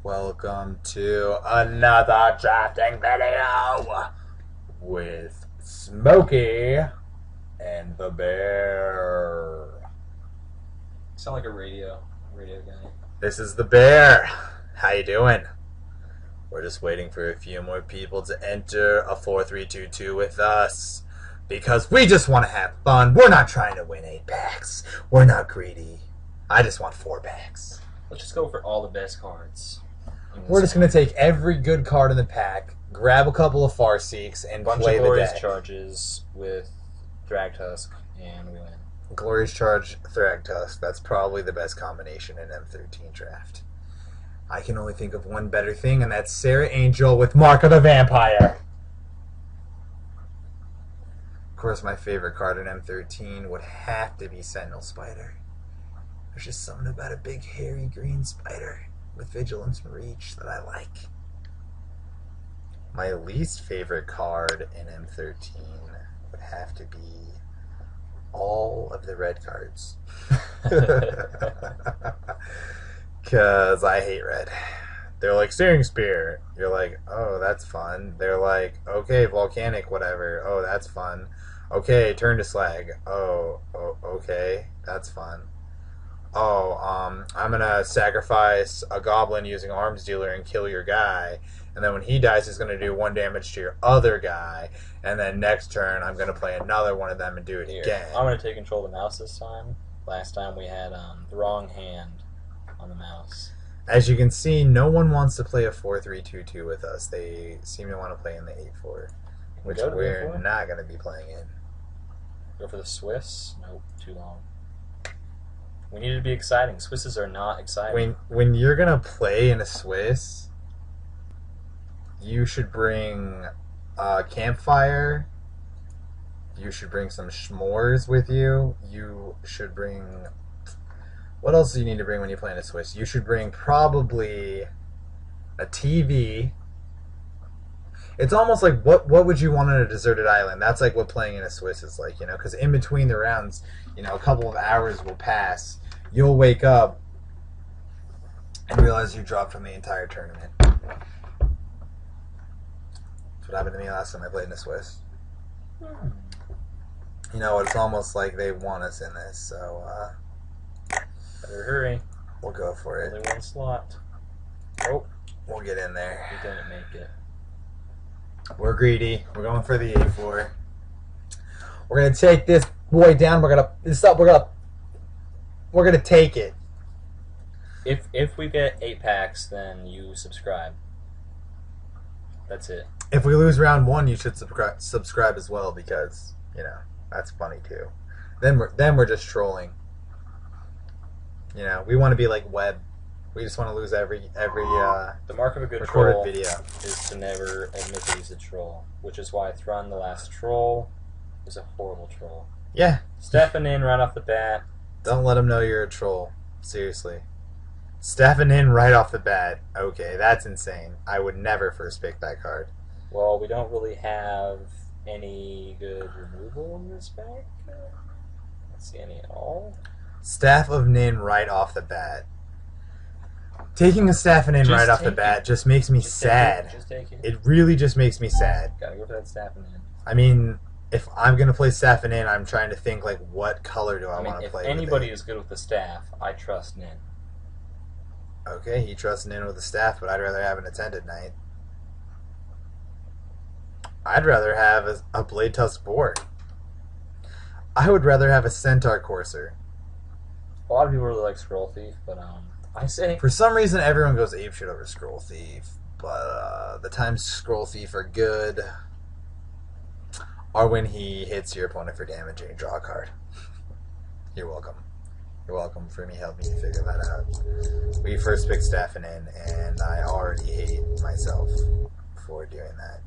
Welcome to another drafting video with Smokey and the Bear. Sound like a radio guy. This is the Bear. How you doing? We're just waiting for a few more people to enter a 4-3-2-2 with us because we just want to have fun. We're not trying to win 8 packs. We're not greedy. I just want 4 packs. Let's just go for all the best cards. We're just going to take every good card in the pack, grab a couple of Farseeks, and bunch play of the glorious deck. charges with Drag Tusk, and we win. Glorious Charge, Thragtusk. That's probably the best combination in M13 draft. I can only think of one better thing, and that's Sarah Angel with Mark of the Vampire. Of course, my favorite card in M13 would have to be Sentinel Spider. There's just something about a big, hairy green spider with vigilance and reach that I like. My least favorite card in M13 would have to be all of the red cards. Because I hate red. They're like, Searing Spear. You're like, oh, that's fun. They're like, okay, Volcanic, whatever. Oh, that's fun. Okay, Turn to Slag. Oh, okay, that's fun. Oh, I'm gonna sacrifice a goblin using Arms Dealer and kill your guy, and then when he dies, he's gonna do 1 damage to your other guy, and then next turn, I'm gonna play another one of them and do it again. I'm gonna take control of the mouse this time. Last time we had the wrong hand on the mouse. As you can see, no one wants to play a 4-3-2-2 with us. They seem to want to play in the 8-4, which we're not gonna be playing in. Go for the Swiss? Nope, too long. We need it to be exciting. Swisses are not exciting. When you're gonna play in a Swiss, you should bring a campfire. You should bring some s'mores with you. You should bring... What else do you need to bring when you play in a Swiss? You should bring probably a TV. It's almost like what would you want on a deserted island? That's like what playing in a Swiss is like, you know, because in between the rounds, you know, a couple of hours will pass. You'll wake up and realize you dropped from the entire tournament. That's what happened to me last time I played in a Swiss. You know, it's almost like they want us in this, so better hurry. We'll go for it. Only 1 slot. Oh, we'll get in there. We didn't make it. We're greedy. We're going for the 8-4. We're gonna take this boy down. We're gonna take it. If we get 8 packs, then you subscribe. That's it. If we lose round 1, you should subscribe as well because, you know, that's funny too. Then we're just trolling. You know, we want to be like Webb. We just want to lose every the mark of a good recorded troll video is to never admit that he's a troll, which is why Thrun, the last troll, is a horrible troll. Yeah. Stepping in right off the bat. Don't let him know you're a troll. Seriously. Stepping in right off the bat. Okay, that's insane. I would never first pick that card. Well, we don't really have any good removal in this pack. I don't see any at all. Staff of Nin right off the bat. Taking a Staff of Nin right off the bat just makes me sad. Just take it. It really just makes me sad. Gotta go for that Staff of Nin. I mean, if I'm going to play Staff of Nin, I'm trying to think, like, what color do I want to play if anybody is good with the staff, I trust Nin. Okay, he trusts Nin with the staff, but I'd rather have an Attended Knight. I'd rather have a Blade Tusk Boar. I would rather have a Centaur Courser. A lot of people really like Scroll Thief, but I say... For some reason, everyone goes apeshit over Scroll Thief, but the times Scroll Thief are good are when he hits your opponent for damage and you draw a card. You're welcome. You're welcome for me helping you figure that out. We first picked Staffin in, and I already hate myself for doing that.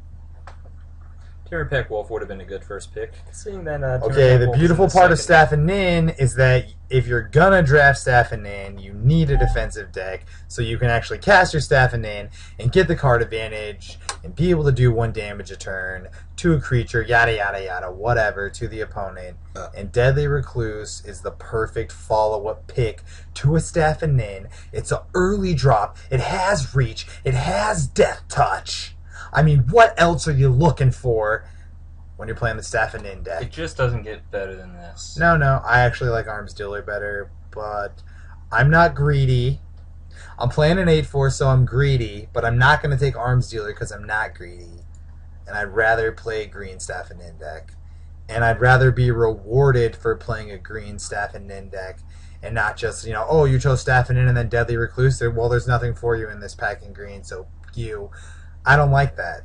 Timberpack Wolf would have been a good first pick. Seeing that. Okay, Timberpack the Wolf is beautiful in the part of second. Staff and Nin is that if you're gonna draft Staff and Nin, you need a defensive deck so you can actually cast your Staff and Nin and get the card advantage and be able to do 1 damage a turn to a creature, yada yada yada, whatever, to the opponent. And Deadly Recluse is the perfect follow-up pick to a Staff and Nin. It's an early drop. It has reach. It has Death Touch. I mean, what else are you looking for when you're playing the Staff and Nin deck? It just doesn't get better than this. No, I actually like Arms Dealer better, but I'm not greedy. I'm playing an 8-4, so I'm greedy, but I'm not going to take Arms Dealer because I'm not greedy. And I'd rather play a green Staff and Nin deck. And I'd rather be rewarded for playing a green Staff and Nin deck and not just, oh, you chose Staff and Nin and then Deadly Recluse. Well, there's nothing for you in this pack in green, so you. I don't like that.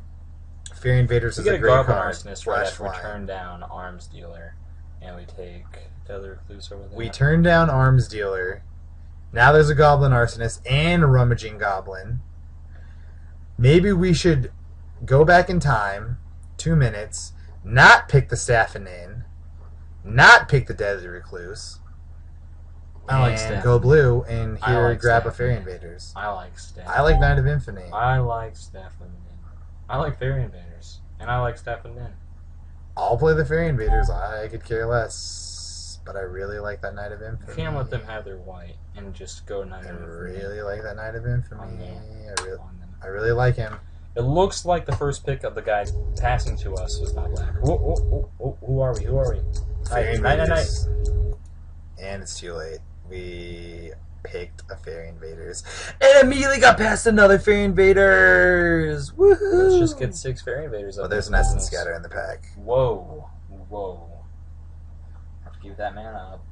Fairy Invaders is a great Goblin card. Arsonist Flash right after we flying. turn down Arms Dealer, and we take Deadly Recluse over there. We turn down Arms Dealer. Now there's a Goblin Arsonist and a Rummaging Goblin. Maybe we should go back in time, 2 minutes, not pick the Staff and Nin, not pick the Deadly Recluse, I like and Staff. go blue and I here like grab Staff. a Fairy Invaders. I like Staff. I like Knight of Infamy. I like Staff and Nin. I like Fairy Invaders, and I like Staff and Nin. I'll play the Fairy Invaders. I could care less, but I really like that Knight of Infamy. You can't let them have their white and just go Knight I of Infamy really like that Knight of Infamy. on them. I really like him. It looks like the first pick of the guy passing to us was not black. Who are we? Who are we? Fairy Night. Invaders. And it's too late. We picked a Fairy Invaders and immediately got past another Fairy Invaders. Woohoo! Let's just get 6 Fairy Invaders up. But there's an Essence Scatter in the pack. Whoa. Have to give that man up.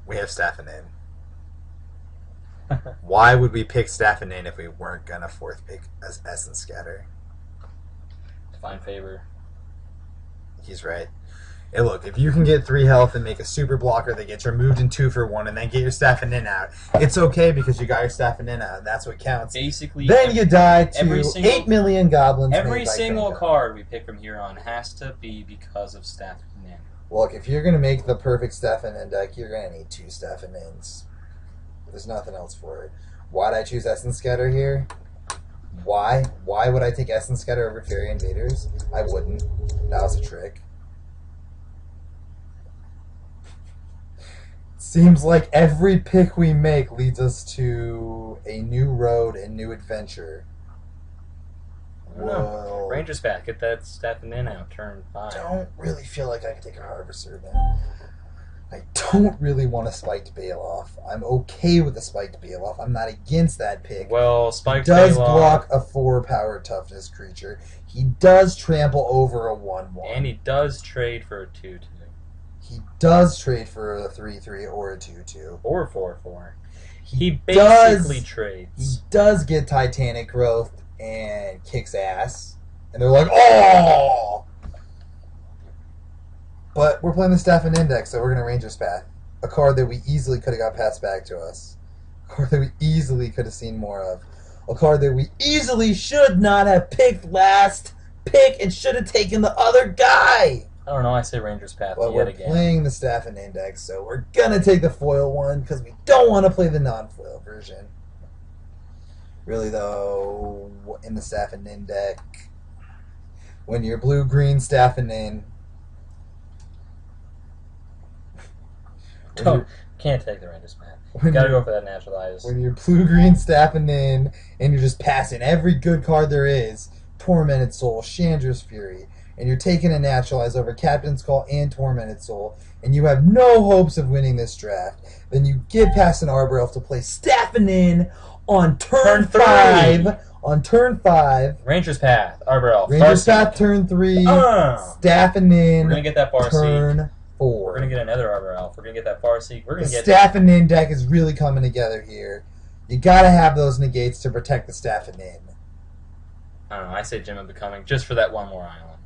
We have Staff and Nin. Why would we pick Staff and Nin if we weren't gonna 4th pick as Essence Scatter? Divine Favor. He's right. Hey, look, if you can get 3 health and make a super blocker that gets removed in 2 for 1 and then get your Staff and Nin out, it's okay because you got your Staff and Nin out, and that's what counts. Basically, Then you die to every single- 8 million goblins. every made by single Kronka. card we pick from here on has to be because of Staff and Nin. Look, if you're gonna make the perfect Staff and Nin deck, you're gonna need 2 Staff and Nins. There's nothing else for it. Why'd I choose Essence Scatter here? Why? Why would I take Essence Scatter over Fairy Invaders? I wouldn't. That was a trick. Seems like every pick we make leads us to a new road and new adventure. I don't know. Ranger's back. Get that Staff and Nin out. Turn 5. Don't really feel like I can take a Harvester then. I don't really want a Spiked Bailoff. I'm okay with a Spiked Bailoff. I'm not against that pick. Well, He Spike does Bailoff, block a 4 power toughness creature. He does trample over a 1/1. and he does trade for a 2/2 He does trade for a 3/3 or a 2/2. or 4/4. He does- basically He trades. does get Titanic Growth and kicks ass. And they're like, oh! But we're playing the Staff and Index, so we're going to Ranger's Path. A card that we easily could have got passed back to us. A card that we easily could have seen more of. A card that we easily should not have picked last pick and should have taken the other guy. I don't know. I say Ranger's Path But yet we're again. playing the Staff and Index, so we're going to take the foil one because we don't want to play the non-foil version. Really, though, in the Staff and Nin deck, when you're blue-green Staff and Nin, Can't take the Ranger's Path. when Gotta you're- go for that naturalized. when you're blue-green Staff and Nin, and you're just passing every good card there is, Tormented Soul, Chandra's Fury, and you're taking a naturalize over Captain's Call and Tormented Soul, and you have no hopes of winning this draft, then you get past an Arbor Elf to play Staff and Nin on turn Turn 5. 3. On turn 5. Ranger's Path, Arbor Elf, Ranger's Farseek. Path turn 3. Uh. Staff and Nin We're gonna get that Farseek. turn 4. We're gonna get another Arbor Elf. We're gonna get that Farseek. We're The gonna get Staff and Nin deck is really coming together here. You gotta have those negates to protect the Staff and Nin. I don't know. I say Gem of Becoming just for that one more island.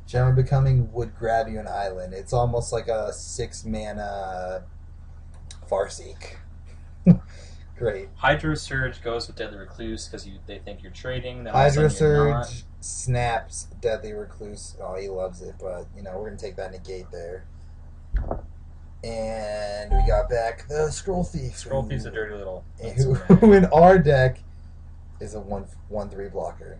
Gem of Becoming would grab you an island. It's almost like a 6-mana Farseek. Great. Hydro Surge goes with Deadly Recluse because they think you're trading. Then all of a Hydro sudden you're not. Surge snaps Deadly Recluse. Oh, he loves it, but you know we're gonna take that negate there. And we got back the Scroll Thief. Scroll Thief's a dirty little. Who in our deck is a 1/3 blocker.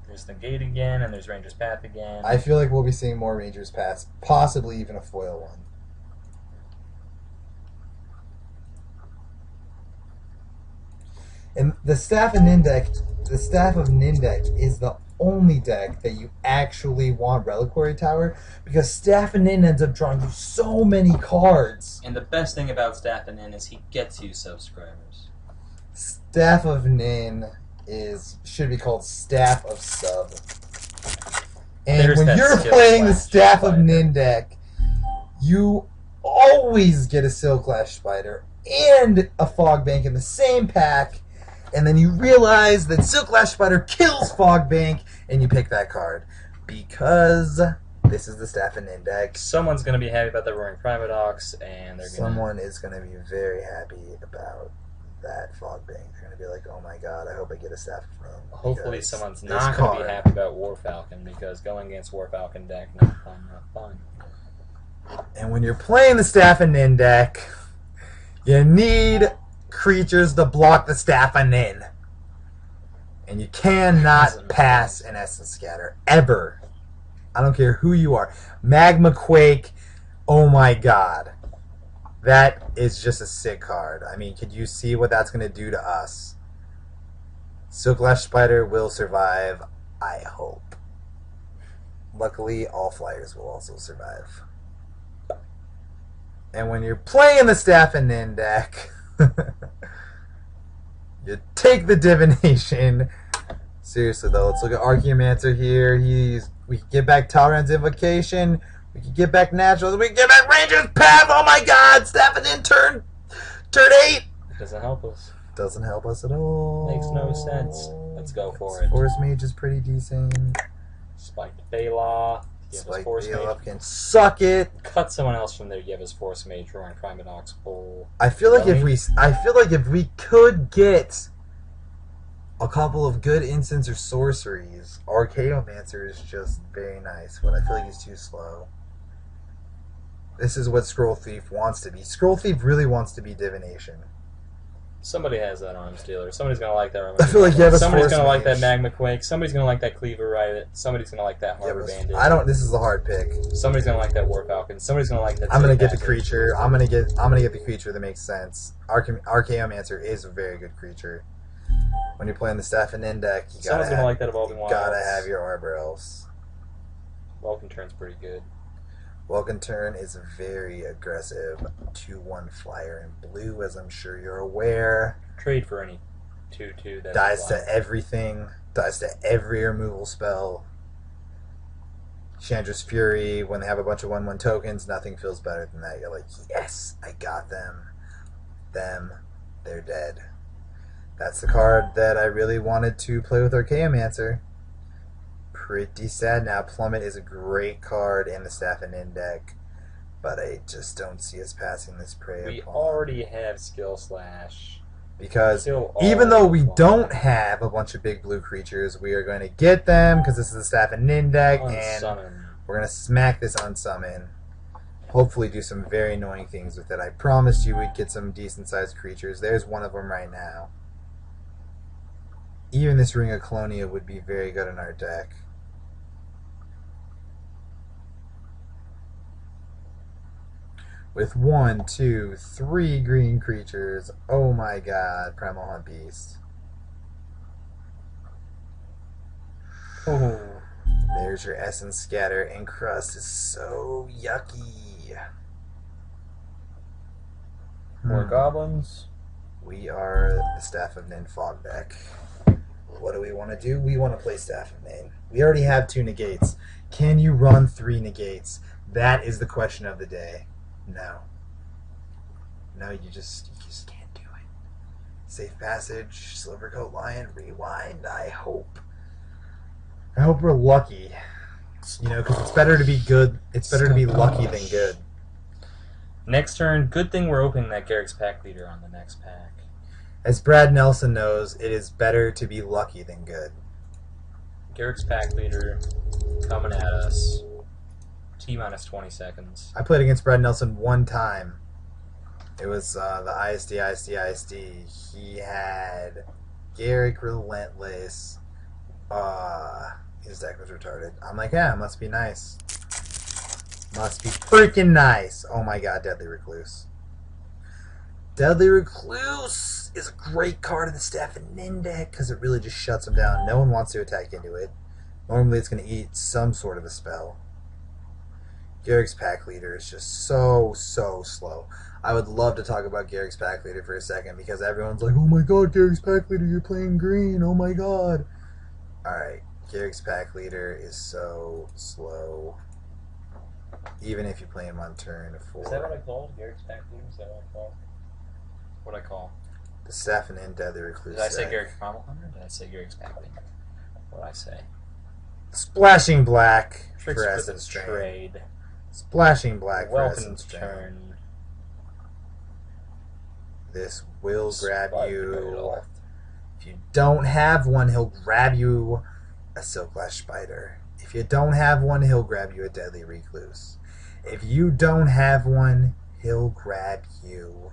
There's negate again, and there's Ranger's Path again. I feel like we'll be seeing more Ranger's Path, possibly even a foil one. And the Staff of Nin deck, is the only deck that you actually want Reliquary Tower, because Staff of Nin ends up drawing you so many cards. And the best thing about Staff of Nin is he gets you subscribers. Staff of Nin should be called Staff of Sub. And There's when that you're skill playing the slash Staff of spider. Nin deck, you always get a Silk Lash Spider and a Fog Bank in the same pack, and then you realize that Silk Lash Spider kills Fog Bank, and you pick that card. Because this is the Staff of Nin deck. Someone's going to be happy about the Roaring Primodox, and they're going to... Someone is going to be very happy about that Fog Bank. They're going to be like, oh my god, I hope I get a Staff of Nin. Hopefully someone's not going to be happy about War Falcon, because going against War Falcon deck, not fun, not fun. And when you're playing the Staff of Nin deck, you need creatures to block the Staff of Nin. And you cannot pass an Essence Scatter. Ever. I don't care who you are. Magma Quake, oh my god. That is just a sick card. I mean, could you see what that's going to do to us? Silk Lash Spider will survive, I hope. Luckily, all flyers will also survive. And when you're playing the Staff of Nin deck, you take the Divination. Seriously though, let's look at Archaeomancer here. We can get back Talrand's Invocation. We can get back Naturals. We can get back Ranger's Path. Oh my god! Staff of Nin turn 8. It doesn't help us. Doesn't help us at all. Makes no sense. Let's go for it. Force Mage is pretty decent. Spiked Bela. Spike Bela can suck it. Cut someone else from there. Yev's Force Mage, Roaring Primodox, Bull. I feel like if we could get a couple of good instants or sorceries, Archaeomancer is just very nice, but I feel like he's too slow. This is what Scroll Thief wants to be. Scroll Thief really wants to be Divination. Somebody has that Arms Dealer. Somebody's gonna like that Arms I feel like Yev's Somebody's gonna Force like that Mage. Magma Quake. Somebody's gonna like that Cleaver Riot. Somebody's gonna like that Harbor Bandit. This is a hard pick. Somebody's gonna like that War Falcon. Somebody's gonna like that. I'm gonna Safe get the Passage. creature. I'm gonna get the creature that makes sense. Archaeomancer is a very good creature. When you're playing the Staff of Nin deck, Someone's gonna like that Evolving Wilds. gotta have your Arbor Elves. Welcome turn's pretty good. Welcome Turn is a very aggressive 2/1 flyer in blue, as I'm sure you're aware. Trade for any 2/2 that Dies to everything. Dies to every removal spell. Chandra's Fury, when they have a bunch of 1/1 tokens, nothing feels better than that. You're like, yes, I got them. They're dead. That's the card that I really wanted to play with Archaeomancer. Pretty sad now. Plummet is a great card in the Staff of Nin deck, but I just don't see us passing this prey We upon. already have Skill Slash. Because even though we don't have a bunch of big blue creatures, we are going to get them because this is the Staff of Nin deck, and Unsummon. we're going to smack this Unsummon. Hopefully do some very annoying things with it. I promised you we'd get some decent-sized creatures. There's one of them right now. Even this Ring of Colonia would be very good in our deck. With 1, 2, 3 green creatures. Oh my god, Primal Hunt Beast. Oh. There's your Essence Scatter, and Crust is so yucky. More goblins. We are the Staff of Nin Fog deck. What do we want to do? We want to play Staff of Nin. We already have 2 negates. Can you run 3 negates? That is the question of the day. No. No, you just can't do it. Safe Passage, Silvercoat Lion, Rewind. I hope we're lucky. You know, because it's better to be good. It's better to be lucky than good. Next turn, good thing we're opening that Garrick's Pack Leader on the next pack. As Brad Nelson knows, it is better to be lucky than good. Garrick's pack leader coming at us. T-minus 20 seconds. I played against Brad Nelson one time. It was the ISD. He had Garrick Relentless. His deck was retarded. I'm like, yeah, must be nice. Must be freaking nice. Oh my god, Deadly Recluse. Deadly Recluse is a great card in the Staff and Nin deck because it really just shuts them down. No one wants to attack into it. Normally it's going to eat some sort of a spell. Garrick's pack leader is just so slow. I would love to talk about Garrick's pack leader for a second because everyone's like, oh my god, Garrick's pack leader, you're playing green, oh my god. Alright, Garrick's pack leader is so slow. Even if you play him on turn 4. Is that what I called? Garrick's pack leader? Is that what I called? What I call? The Staff and Nin Deadly Recluse. Did I say Garrick's Primal Hunter? Did I say Garrick's pack leader? What did I say? Splashing black Tricks for for the Essence Drain. trade. Splashing black for Welcome Essence Drain. turn. This will grab Spike you. Riddle. If you don't have one, he'll grab you a Silklash Spider. If you don't have one, he'll grab you a Deadly Recluse. If you don't have one, he'll grab you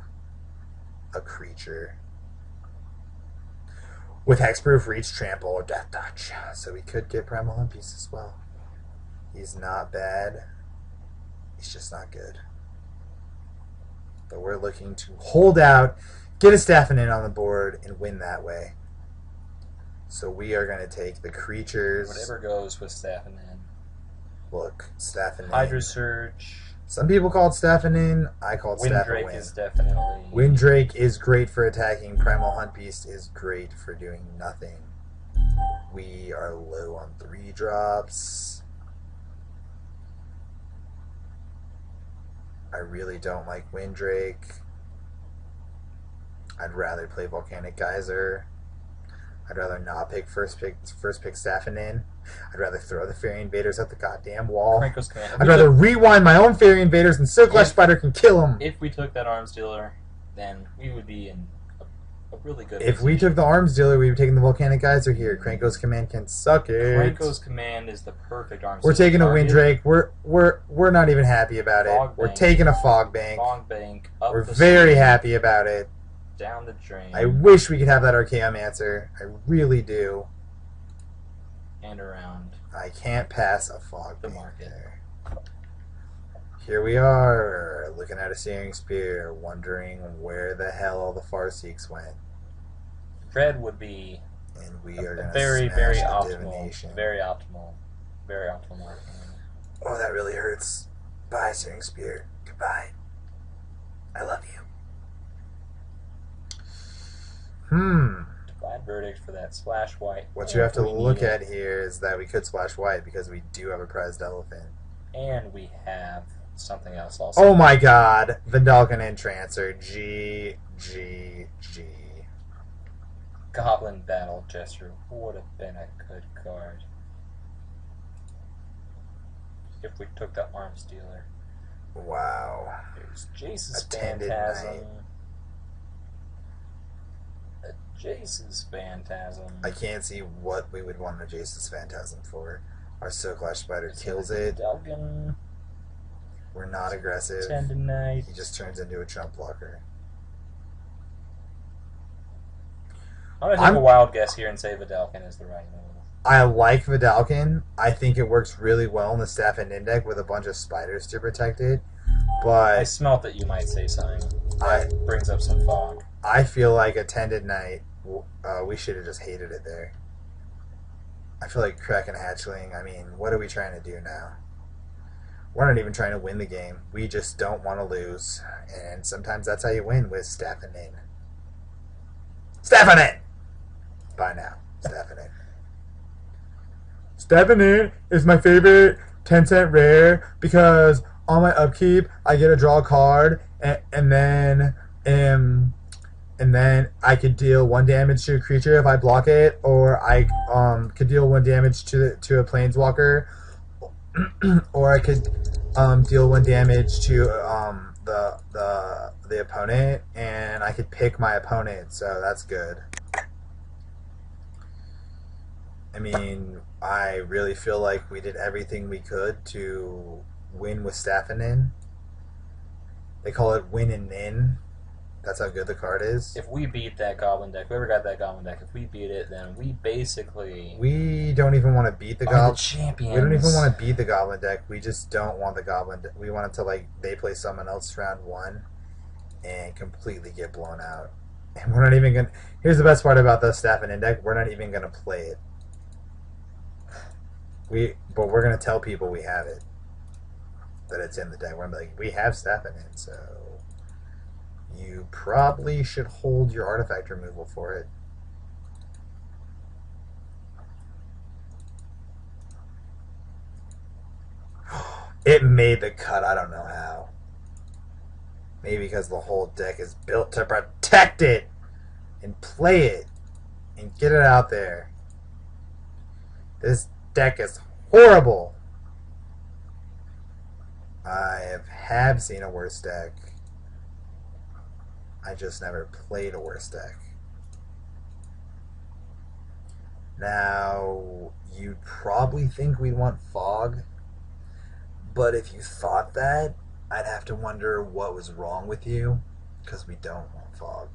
a creature with Hexproof, Reach, Trample, or Death Touch. So we could get Primal Hunt Piece as well. He's not bad. He's just not good. But we're looking to hold out, get a Staffin' In on the board, and win that way. So we are going to take the creatures. Whatever goes with Staffin' In. Look, Staffin' In. Hydra Surge. Some people call it Staffin' In. I call it Staffin' Windrake Win. is definitely... Windrake is great for attacking. Primal Hunt Beast is great for doing nothing. We are low on 3 drops. I really don't like Windrake. I'd rather play Volcanic Geyser. I'd rather not pick first pick Staffin' In. I'd rather throw the Fairy Invaders at the goddamn wall. Krenko's Command. I'd rather rewind my own Fairy Invaders and Silklash Spider can kill them. If we took that Arms Dealer, then we would be in a really good If we took the Arms Dealer, we'd be taking the Volcanic Geyser here. Krenko's Command can suck it. Krenko's Command is the perfect Arms We're Dealer taking a target. Windrake. We're not even happy about it. Fog We're Bank. taking a Fog Bank. Fog Bank. Up We're the very street, happy about it. down the drain. I wish we could have that Archaeomancer. I really do. And around. I can't pass a Fog The Bank market. there. Here we are, looking at a Searing Spear, wondering where the hell all the Farseeks went. Red would be And we are going to very, smash very the optimal. Divination. Very optimal marking. Oh, that really hurts. Bye, Searing Spear. Goodbye. I love you. Divine Verdict for that Splash White. What you have to We look need at it. here is that we could splash white because we do have a prized elephant. And we have something else also. Oh my god! Vendalken Entrancer. G. Goblin Battle Gesture would have been a good card. If we took the Arms Dealer. Wow. There's Jace's Attended Phantasm. Knight. Jace's Phantasm. I can't see what we would want a Jace's Phantasm for. Our Silklash Spider kills it. Delgin. We're not aggressive. Tendonite. He just turns into a chump blocker. I'm going to take a wild guess here and say Vidalkin is the right move. I like Vidalkin. I think it works really well in the Staff and Nin deck with a bunch of spiders to protect it. I But smelt that you might say something. That brings up some fog. I feel like Attended Knight, we should have just hated it there. I feel like cracking a hatchling. I mean, what are we trying to do now? We're not even trying to win the game. We just don't want to lose. And sometimes that's how you win with Staff and Nin. Staff and Nin! Bye now. Staff and Nin. Staff and Nin is my favorite 10-cent rare because on my upkeep I get to draw a card and then I could deal 1 damage to a creature if I block it, or I could deal 1 damage to a planeswalker, or I could deal 1 damage to the the opponent, and I could pick my opponent, so that's good. I mean, I really feel like we did everything we could to win with Staff and Nin. They call it win and Nin. That's how good the card is. If we beat that Goblin deck, whoever got that Goblin deck, if we beat it, then we basically We don't even want to beat the are Goblin. the champions. We don't even want to beat the Goblin deck. We just don't want the Goblin deck. We want it to, like, they play someone else round one and completely get blown out. And we're not even going to... Here's the best part about the Staff and Nin deck. We're not even going to play it. But we're going to tell people we have it. That it's in the deck. We're like, we have Staff and Nin, so... You probably should hold your artifact removal for it. It made the cut. I don't know how. Maybe because the whole deck is built to protect it and play it and get it out there. This deck is horrible. I have seen a worse deck. I just never played a worse deck. Now, you'd probably think we'd want Fog, but if you thought that, I'd have to wonder what was wrong with you, because we don't want Fog.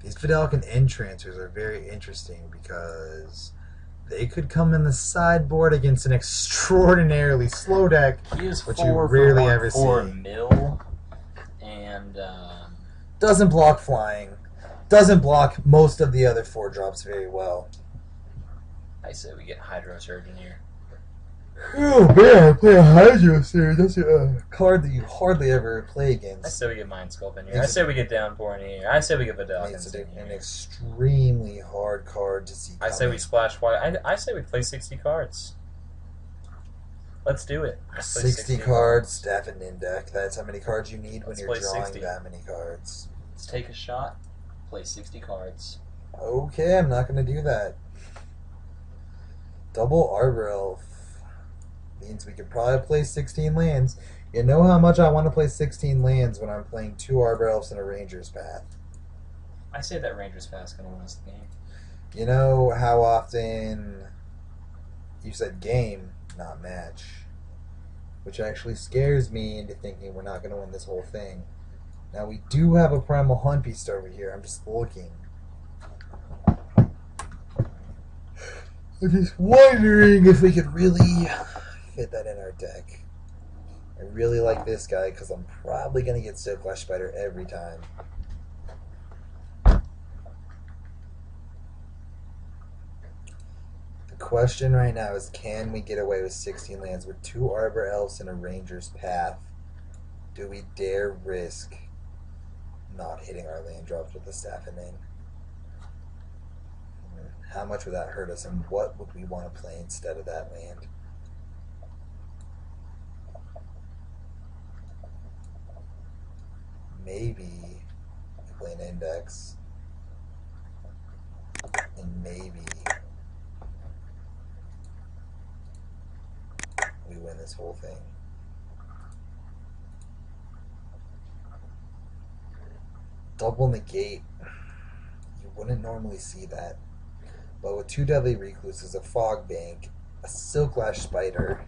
These Vidalcan end transfers are very interesting because they could come in the sideboard against an extraordinarily slow deck, which you rarely ever see. Mill, and Doesn't block flying. Doesn't block most of the other 4-drops very well. I say we get Hydro Surge in here. Oh man, play a Hydro Surge. That's a card that you hardly ever play against. I say we get Mind Sculpt in here. I say we get Downpour in here. I say we get Vidalcans in here. An extremely hard card to see coming. I say we splash white. I say we play 60 cards. Let's do it. Let's play 60 cards, Staff and Nin deck. That's how many cards you need when Let's you're play drawing 60. that many cards. Let's take a shot. Play 60 cards. Okay, I'm not going to do that. Double Arbor Elf means we could probably play 16 lands. You know how much I want to play 16 lands when I'm playing 2 Arbor Elves and a Ranger's Path. I say that Ranger's Path is going to win us the game. You know how often you said game, not match. Which actually scares me into thinking we're not going to win this whole thing. Now we do have a Primal Hunt Beast over here. I'm just looking. I'm just wondering if we could really fit that in our deck. I really like this guy because I'm probably going to get Silklash Spider every time. The question right now is, can we get away with 16 lands with 2 Arbor Elves and a Ranger's Path? Do we dare risk not hitting our land drops with the Staff and Nin? How much would that hurt us, and what would we want to play instead of that land? Maybe we play an Index, and maybe we win this whole thing. Double negate. You wouldn't normally see that. But with 2 Deadly Recluses, a Fog Bank, a Silklash Spider,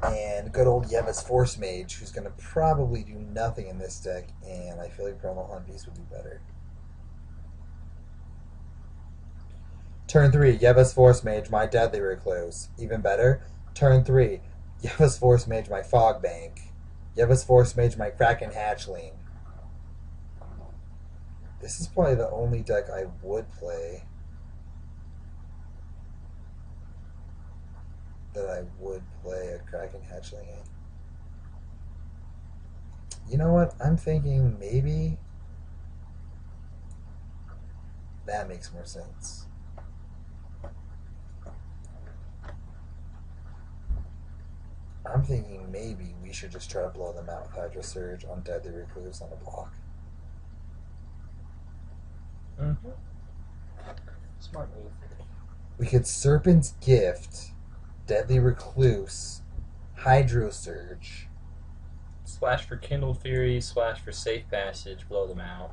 and good old Yeva's Force Mage, who's going to probably do nothing in this deck, and I feel like Primal Hunt Beast would be better. Turn 3, Yeva's Force Mage, my Deadly Recluse. Even better. Turn 3, Yeva's Force Mage, my Fog Bank. Yeva's Force Mage, my Kraken Hatchling. This is probably the only deck I would play that I would play a Kraken Hatchling in. You know what? I'm thinking maybe that makes more sense. I'm thinking maybe we should just try to blow them out with Hydro Surge on Deadly Recluse on a block. Mm-hmm. Smart move. We could Serpent's Gift, Deadly Recluse, Hydro Surge, Splash for Kindled Fury, splash for Safe Passage, blow them out.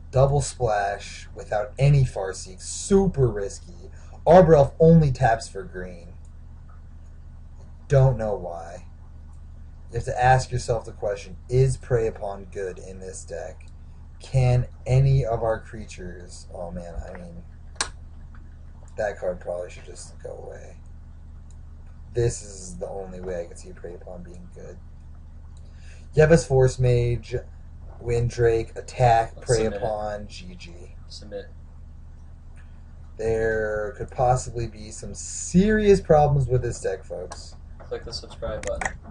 Double splash without any Farseek. Super risky. Arbor Elf only taps for green. Don't know why. You have to ask yourself the question, is Prey Upon good in this deck? Can any of our creatures... Oh man, I mean... That card probably should just go away. This is the only way I can see Prey Upon being good. Yevas Force Mage, Windrake, attack, Let's Prey submit Upon, GG. Submit. There could possibly be some serious problems with this deck, folks. Click the subscribe button.